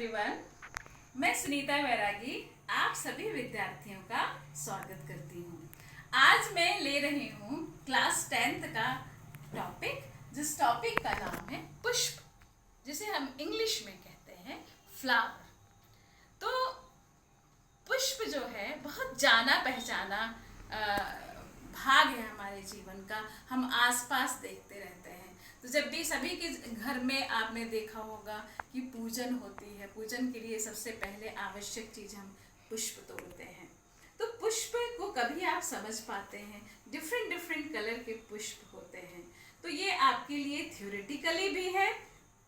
Everyone, मैं सुनीता वैरागी आप सभी विद्यार्थियों का स्वागत करती हूँ। आज मैं ले रही हूँ क्लास 10th का टॉपिक, जिस टॉपिक का नाम है पुष्प, जिसे हम इंग्लिश में कहते हैं फ्लावर। तो पुष्प जो है बहुत जाना पहचाना भाग है हमारे जीवन का। हम आसपास देखते रहते हैं। तो जब भी सभी के घर में आपने देखा होगा कि पूजन होती है, पूजन के लिए सबसे पहले आवश्यक चीज हम पुष्प तोड़ते हैं। तो पुष्प को कभी आप समझ पाते हैं? डिफरेंट डिफरेंट कलर के पुष्प होते हैं। तो ये आपके लिए थ्योरेटिकली भी है,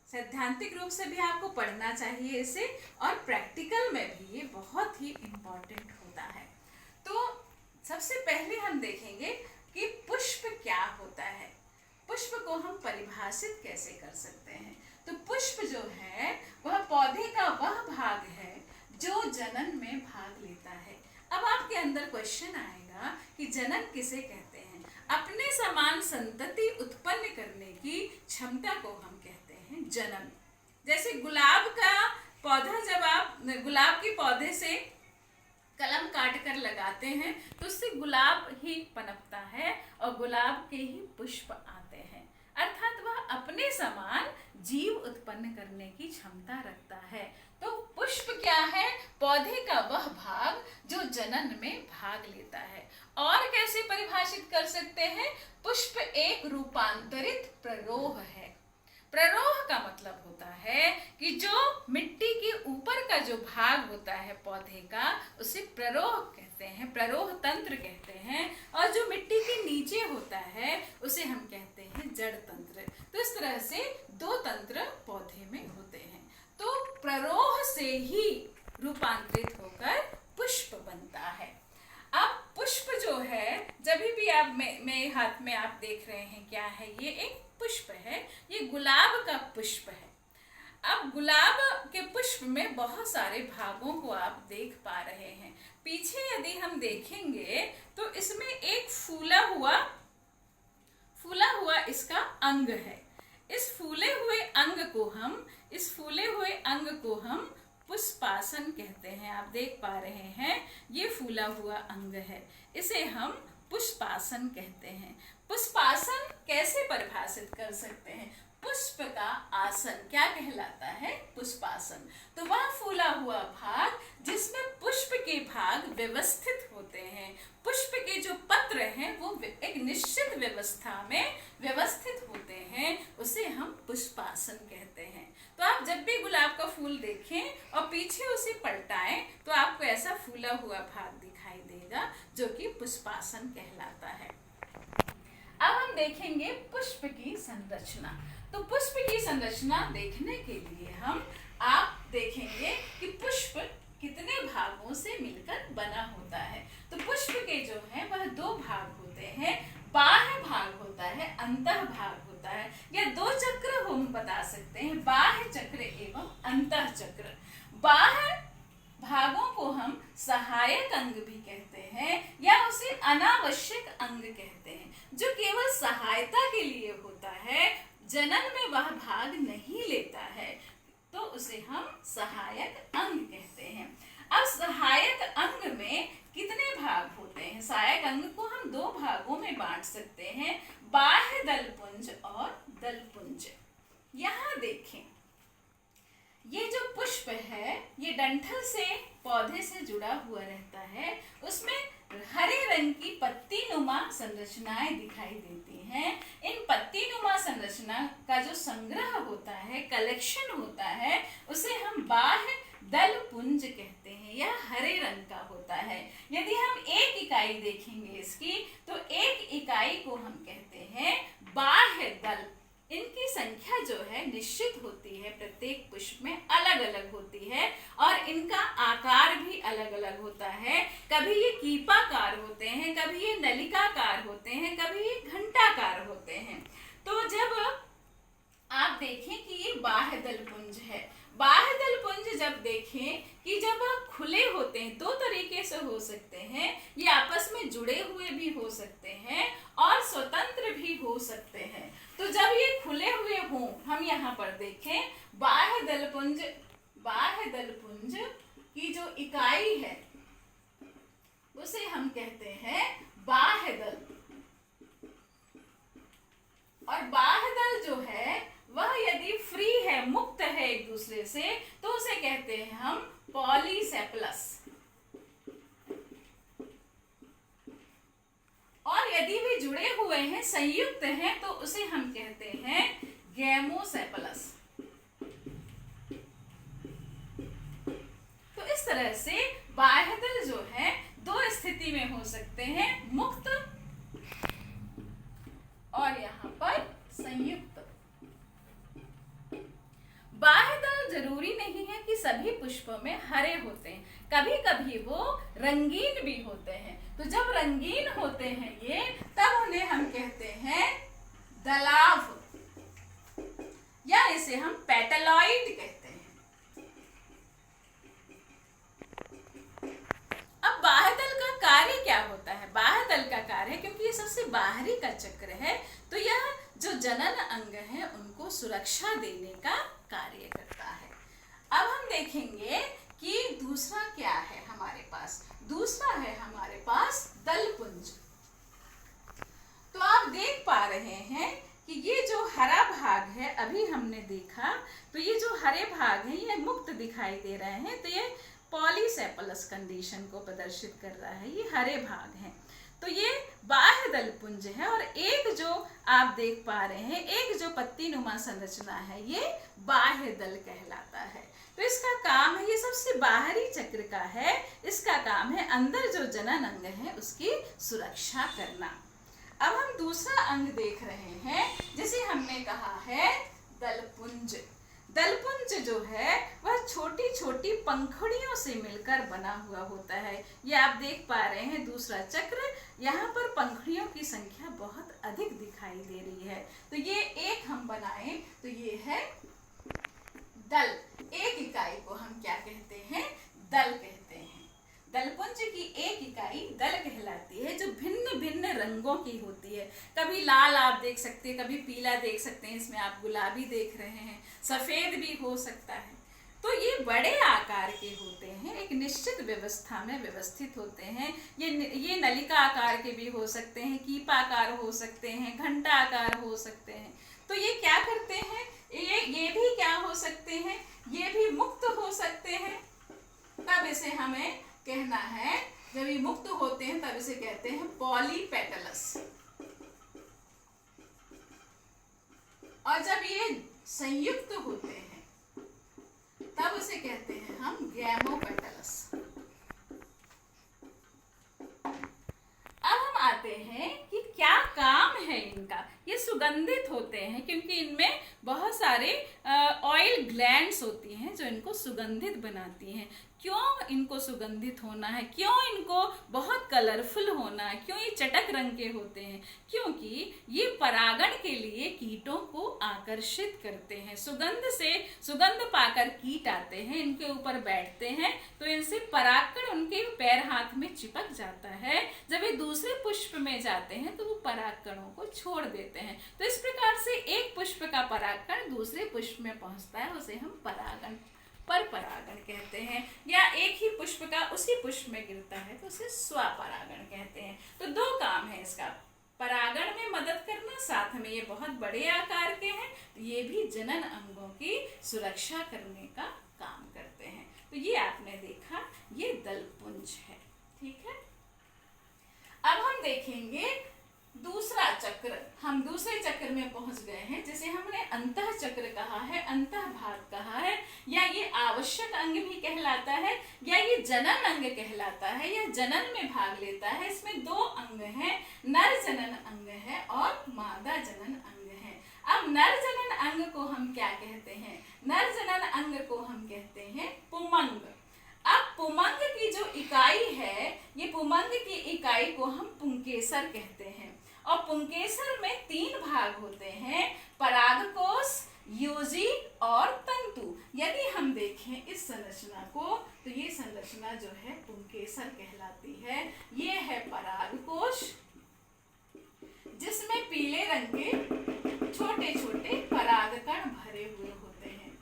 सैद्धांतिक रूप से भी आपको पढ़ना चाहिए इसे, और प्रैक्टिकल में भी ये बहुत ही इम्पोर्टेंट होता है। तो सबसे पहले हम देखेंगे कि पुष्प क्या होता है, पुष्प को हम परिभाषित कैसे कर सकते हैं। तो पुष्प जो है वह पौधे का वह भाग है जो जनन में भाग लेता है। अब आपके अंदर क्वेश्चन आएगा कि जनन किसे कहते हैं? अपने समान संतति उत्पन्न करने की क्षमता को हम कहते हैं जनन। जैसे गुलाब का पौधा, जब आप गुलाब के पौधे से कलम काट कर लगाते हैं तो उससे गुलाब ही पनपता है और गुलाब के ही पुष्प आते हैं। अर्थात वह अपने समान जीव उत्पन्न करने की क्षमता रखता है। तो पुष्प क्या है? पौधे का वह भाग जो जनन में भाग लेता है। और कैसे परिभाषित कर सकते हैं? पुष्प एक रूपांतरित प्ररोह है। प्ररोह का मतलब होता है कि जो मिट्टी के ऊपर का जो भाग होता है पौधे का, उसे प्ररोह कहते हैं, प्ररोह तंत्र कहते हैं। और जो मिट्टी के नीचे होता है उसे हम कहते हैं जड़ तंत्र। तो इस तरह से दो तंत्र पौधे में होते हैं। तो प्ररोह से ही रूपांतरित होकर पुष्प बनता है। अब पुष्प जो है, जब भी आप मेरे हाथ में आप देख रहे हैं क्या है, ये एक पुष्प है, ये गुलाब का पुष्प है। अब गुलाब के पुष्प में बहुत सारे भागों को आप देख पा रहे हैं। पीछे यदि हम देखेंगे तो इसमें एक फूला हुआ इसका अंग है। इस फूले हुए अंग को हम पुष्पासन कहते हैं। आप देख पा रहे हैं ये फूला हुआ अंग है, इसे हम पुष्पासन कहते हैं। पुष्पासन कैसे परिभाषित कर सकते हैं? पुष्प का आसन क्या कहलाता है? पुष्पासन। तो वह फूला हुआ भाग जिसमें पुष्प के भाग व्यवस्थित होते हैं, पुष्प के जो पत्र हैं वो एक निश्चित व्यवस्था में व्यवस्थित होते हैं, उसे हम पुष्पासन कहते हैं। तो आप जब भी गुलाब का फूल देखें और पीछे उसे पलटाएं तो आपको ऐसा फूला हुआ भाग दिखाई देगा जो कि पुष्पासन कहलाता है। अब हम देखेंगे पुष्प की संरचना। तो पुष्प की संरचना देखने के लिए आप देखेंगे कि पुष्प कितने भागों से मिलकर बना होता है। तो पुष्प के जो है वह दो भाग होते हैं, बाह्य भाग होता है, अंतः भाग होता है। या दो चक्र हम बता सकते हैं, बाह्य चक्र एवं अंतः चक्र। बाह्य भागों को हम सहायक अंग भी कहते हैं या उसे अनावश्यक अंग कहते हैं, जो केवल सहायता के लिए होता है, जनन में वह भाग नहीं लेता है, तो उसे हम सहायक अंग कहते हैं। अब सहायक अंग में कितने भाग होते हैं? सहायक अंग को हम दो भागों में बांट सकते हैं, बाह्य दलपुंज और दलपुंज। यहाँ देखें, ये जो पुष्प है ये डंठल से पौधे से जुड़ा हुआ रहता है। उसमें हरे रंग की पत्ती नुमा संरचनाएं दिखाई देती हैं। इन पत्ती नुमा संरचना का जो संग्रह होता है, कलेक्शन होता है, उसे हम बाह्य दल पुंज कहते हैं। यह हरे रंग का होता है। यदि हम एक इकाई देखेंगे इसकी, तो एक इकाई को हम कहते हैं बाह्य दल। इनकी संख्या जो है निश्चित होती है, प्रत्येक पुष्प में अलग अलग होती है और इनका आकार भी अलग अलग होता है। कभी ये कीपाकार होते हैं, कभी ये नलिकाकार होते हैं, कभी ये घंटाकार होते हैं। तो जब आप देखें कि ये बाह्य दलपुंज है, बाह्य दलपुंज जब देखें कि जब खुले होते हैं, दो तरीके से हो सकते हैं, ये आपस में जुड़े हुए भी हो सकते हैं और स्वतंत्र भी हो सकते हैं। तो जब ये खुले हुए हों, हम यहाँ पर देखें बाह्य दलपुंज बाह्य दल पुंज की जो इकाई है उसे हम कहते हैं बाह्य दल। और बाह्य दल जो है वह यदि फ्री है, मुक्त है एक दूसरे से, तो उसे कहते हैं हम पॉलीसेपलस। और यदि वे जुड़े हुए हैं, संयुक्त हैं, तो उसे हम कहते हैं गैमोसेपलस। तो इस तरह से बाह्य दल जो है दो स्थिति में हो सकते हैं, मुक्त और यहाँ पर संयुक्त। बाह्य दल जरूरी नहीं है कि सभी पुष्पों में हरे होते हैं, कभी कभी वो रंगीन भी होते हैं। तो जब रंगीन होते हैं ये, तब उन्हें हम कहते हैं दलाव, या इसे हम पेटलॉइड कहते हैं। अब बाह्य दल का कार्य क्या होता है? बाह्य दल का कार्य, क्योंकि ये सबसे बाहरी का चक्र है, तो यह जो जनन अंग है उनको सुरक्षा देने का कार्य करता है। अब हम देखेंगे कि दूसरा क्या है हमारे पास। दूसरा है हमारे पास दलपुंज। तो आप देख पा रहे हैं कि ये जो हरा भाग है, अभी हमने देखा, तो ये जो हरे भाग है ये मुक्त दिखाई दे रहे हैं, तो ये पॉलीसेपलस कंडीशन को प्रदर्शित कर रहा है। ये हरे भाग हैं, तो ये बाह्य दल पुंज है। और एक जो आप देख पा रहे हैं, एक जो पत्ती नुमा संरचना है, ये बाह्य दल कहलाता है। तो इसका काम है, ये सबसे बाहरी चक्र का है, इसका काम है अंदर जो जनन अंग है उसकी सुरक्षा करना। अब हम दूसरा अंग देख रहे हैं, जिसे हमने कहा है दलपुंज। दलपुंज जो है वह छोटी छोटी पंखुड़ियों से मिलकर बना हुआ होता है। ये आप देख पा रहे हैं दूसरा चक्र, यहाँ पर पंखुड़ियों की संख्या बहुत अधिक दिखाई दे रही है। तो ये एक हम बनाएं तो ये है दल। एक इकाई को हम क्या कहते हैं? दल कहते हैं। दलपुंज की एक इकाई दल कहलाती है, जो भिन्न भिन्न रंगों की होती है। कभी लाल आप देख सकते हैं, कभी पीला देख सकते हैं, इसमें आप गुलाबी देख रहे हैं, सफेद भी हो सकता है। तो ये बड़े आकार के होते हैं, एक निश्चित व्यवस्था में व्यवस्थित होते हैं। ये नलिका आकार के भी हो सकते हैं, कीपाकार हो सकते हैं, घंटा आकार हो सकते हैं। तो ये क्या करते हैं? ये भी क्या हो सकते हैं? ये भी मुक्त हो सकते हैं। तब इसे हमें कहना है, जब ये मुक्त होते हैं तब इसे कहते हैं पॉलीपेटलस। और जब ये संयुक्त होते हैं तब उसे कहते हैं हम गैमोपेटलस। अब हम आते हैं कि क्या काम है इनका। ये सुगंधित होते हैं क्योंकि इनमें बहुत सारे ऑयल ग्लैंड्स होती हैं जो इनको सुगंधित बनाती हैं। क्यों इनको सुगंधित होना है, क्यों इनको बहुत कलरफुल होना है, क्यों ये चटक रंग के होते हैं? क्योंकि ये परागण के लिए कीटों को आकर्षित करते हैं। सुगंध पाकर कीट आते हैं, इनके ऊपर बैठते हैं, तो इनसे परागकण उनके पैर हाथ में चिपक जाता है। जब ये दूसरे पुष्प में जाते हैं तो वो परागकणों को छोड़ देते हैं। तो इस प्रकार से एक पुष्प का परागकण दूसरे पुष्प में पहुंचता है, उसे हम परागण परागण कहते हैं। या एक ही पुष्प का उसी पुष्प में गिरता है तो उसे स्वपरागण कहते हैं। तो दो काम है इसका, परागण में मदद करना, साथ में ये बहुत बड़े आकार के हैं, तो ये भी जनन अंगों की सुरक्षा करने का काम करते हैं। तो ये आपने देखा, ये दलपुंज है। ठीक है, अब हम देखेंगे दूसरा चक्र। हम दूसरे चक्र में पहुंच गए हैं, जिसे हमने अंतः चक्र कहा है, अंतः भाग कहा है, या ये आवश्यक अंग भी कहलाता है, या ये जनन अंग कहलाता है, या जनन में भाग लेता है। इसमें दो अंग हैं, नर जनन अंग है और मादा जनन अंग है। अब नर जनन अंग को हम क्या कहते हैं? नर जनन अंग को हम कहते हैं पुमंग। अब पुमंग की जो इकाई है, ये पुमंग की इकाई को हम पुंकेसर कहते हैं। और पुंकेसर में 3 भाग होते हैं, परागकोश, यूजी और तंतु। यदि हम देखें इस संरचना को, तो ये संरचना जो है पुंकेसर कहलाती है। ये है परागकोश, जिसमें पीले रंग के छोटे छोटे परागकण भरे हुए होते हैं।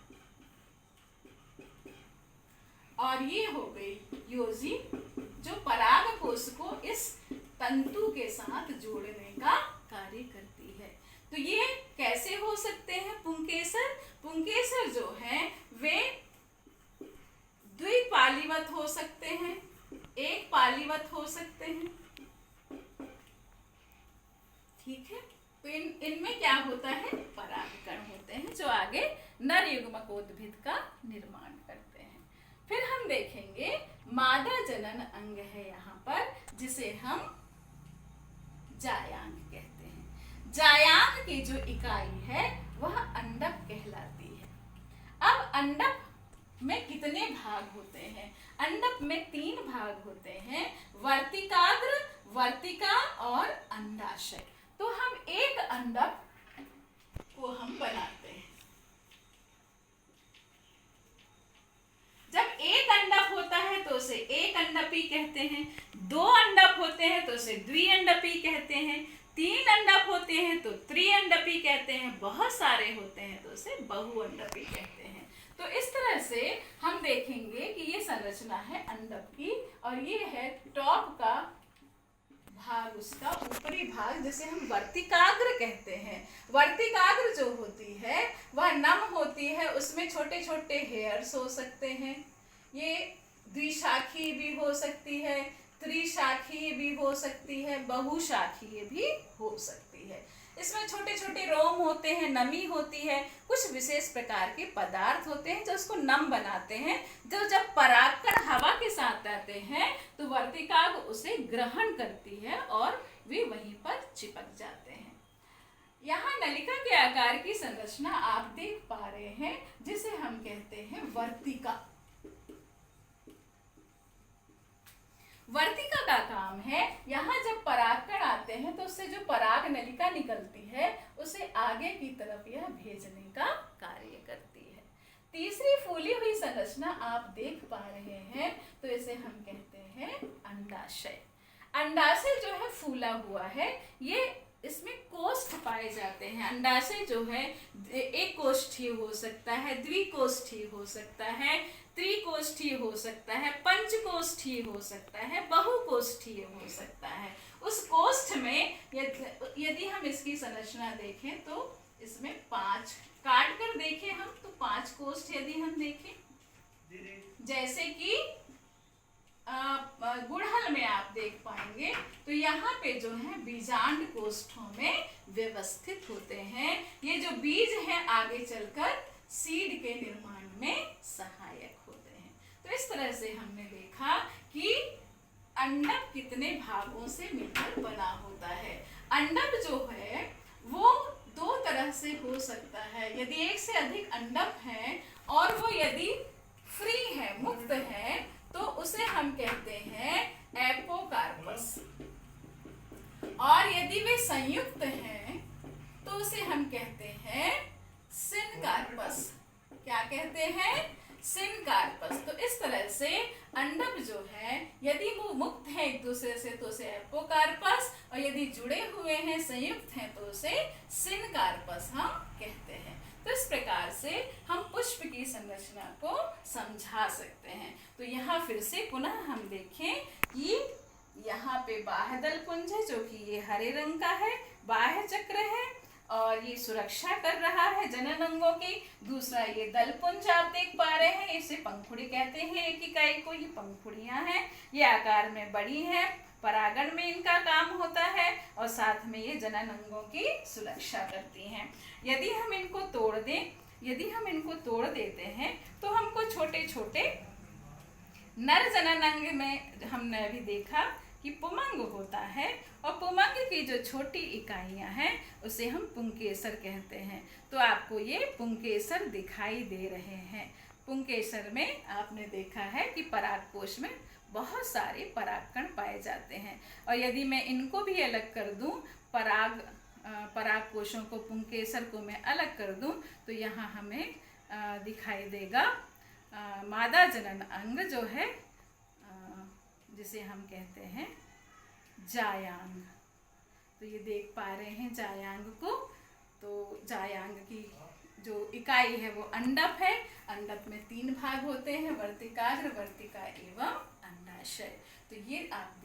और ये हो गई योजी, जो पराग कोश को इस तंतु के साथ जोड़ने का कार्य करती है। तो ये कैसे हो सकते हैं पुंकेसर? पुंकेसर जो है वे द्विपालीवत हो सकते हैं, एक पालीवत हो सकते हैं। ठीक है, तो इनमें क्या होता है? परागकण होते हैं जो आगे नर युग्मकोद्भिद का निर्माण करते हैं। फिर हम देखेंगे मादा जनन अंग है यहाँ पर, जिसे हम जायांग कहते हैं। जायांग की जो इकाई है वह अंडक कहलाती है। अब अंडक में कितने भाग होते हैं? अंडक में 3 भाग होते हैं, वर्तिकाग्र, वर्तिका और अंडाशय। तो हम एक अंडक को हम बनाते हैं। जब एक अंडक होता है तो उसे एक अंडपी कहते हैं, 2 अंडक होते हैं तो उसे द्विअंडपी कहते हैं, 3 अंडक होते हैं तो त्रिअंडपी कहते हैं, बहुत सारे होते हैं तो उसे बहुअंडपी कहते हैं। तो इस तरह से हम देखेंगे कि ये संरचना है अंडक की, और ये है टॉप का भाग, उसका ऊपरी भाग जिसे हम वर्तिकाग्र कहते हैं। वर्तिकाग्र जो होती है वह नम होती है, उसमें छोटे छोटे हेयर्स हो सकते हैं। ये द्विशाखी भी हो सकती है, त्रिशाखीय भी हो सकती है, बहुशाखीय भी हो सकती है। इसमें छोटे छोटे रोम होते हैं, नमी होती है, कुछ विशेष प्रकार के पदार्थ होते हैं जो उसको नम बनाते हैं। जब परागकण हवा के साथ आते हैं तो वर्तिकाग्र उसे ग्रहण करती है और वे वहीं पर चिपक जाते हैं। यहाँ नलिका के आकार की संरचना आप देख पा रहे हैं, जिसे हम कहते हैं वर्तिका। वर्तिका का काम है, यहाँ जब परागकण आते हैं तो उससे जो पराग नलिका निकलती है उसे आगे की तरफ यह भेजने का कार्य करती है। तीसरी फूली हुई संरचना आप देख पा रहे हैं, तो इसे हम कहते हैं अंडाशय। अंडाशय जो है फूला हुआ है, ये इसमें कोष्ठ पाए जाते हैं। अंडाशय जो है एक कोष्ठीय हो सकता है, द्विकोष्ठीय हो सकता है, त्रिकोष्ठीय हो सकता है, पंचकोष्ठीय हो सकता है, बहुकोष्ठीय हो सकता है। उस कोष्ठ में यदि हम इसकी संरचना देखें तो इसमें 5 काट कर देखें हम तो 5 कोष्ठ यदि हम देखें, जैसे कि गुड़हल में आप देख पाएंगे, तो यहाँ पे जो है बीजांड कोष्ठों में व्यवस्थित होते हैं। ये जो बीज हैं आगे चलकर सीड के निर्माण में सहायक होते हैं। तो इस तरह से हमने देखा कि अंडक कितने भागों से मिलकर बना होता है। अंडक जो है वो 2 तरह से हो सकता है। यदि एक से अधिक अंडक हैं और वो यदि फ्री है, मुक्त है, तो उसे हम कहते हैं एपोकार्पस। और यदि वे संयुक्त हैं तो उसे हम कहते हैं सिनकार्पस। क्या कहते हैं? सिनकार्पस। तो इस तरह से अंडक जो है यदि वो मुक्त है एक दूसरे से तो उसे एपोकार्पस, और यदि जुड़े हुए हैं, संयुक्त हैं, तो उसे सिनकार्पस हम कहते हैं। तो इस प्रकार से हम पुष्प की संरचना को समझा सकते हैं। तो यहाँ फिर से पुनः हम देखें कि यहाँ पे बाह्य दल पुंज है जो कि ये हरे रंग का है, बाह्य चक्र है और ये सुरक्षा कर रहा है जनन अंगों की। दूसरा ये दल पुंज आप देख पा रहे हैं, इसे पंखुड़ी कहते हैं एक इकाई को। ये पंखुड़ियां हैं, ये आकार में बड़ी हैं, परागण में इनका काम होता है और साथ में ये जनन अंगों की सुरक्षा करती हैं। यदि हम इनको तोड़ देते हैं तो हमको छोटे छोटे नर जनन अंग में हमने अभी देखा कि पुमंग होता है, और पुमंग की जो छोटी इकाइयां हैं उसे हम पुंकेसर कहते हैं। तो आपको ये पुंकेसर दिखाई दे रहे हैं। पुंकेसर में आपने देखा है कि परागकोश में बहुत सारे परागकण पाए जाते हैं, और यदि मैं इनको भी अलग कर दूं, परागकोशों को, पुंकेसर को मैं अलग कर दूं, तो यहाँ हमें दिखाई देगा मादा जनन अंग जो है, जिसे हम कहते हैं जायांग। तो ये देख पा रहे हैं जायांग को। तो जायांग की जो इकाई है वो अंडप है। अंडप में 3 भाग होते हैं, वर्तिकाग्र, वर्तिका एवं अंडाशय। तो ये आप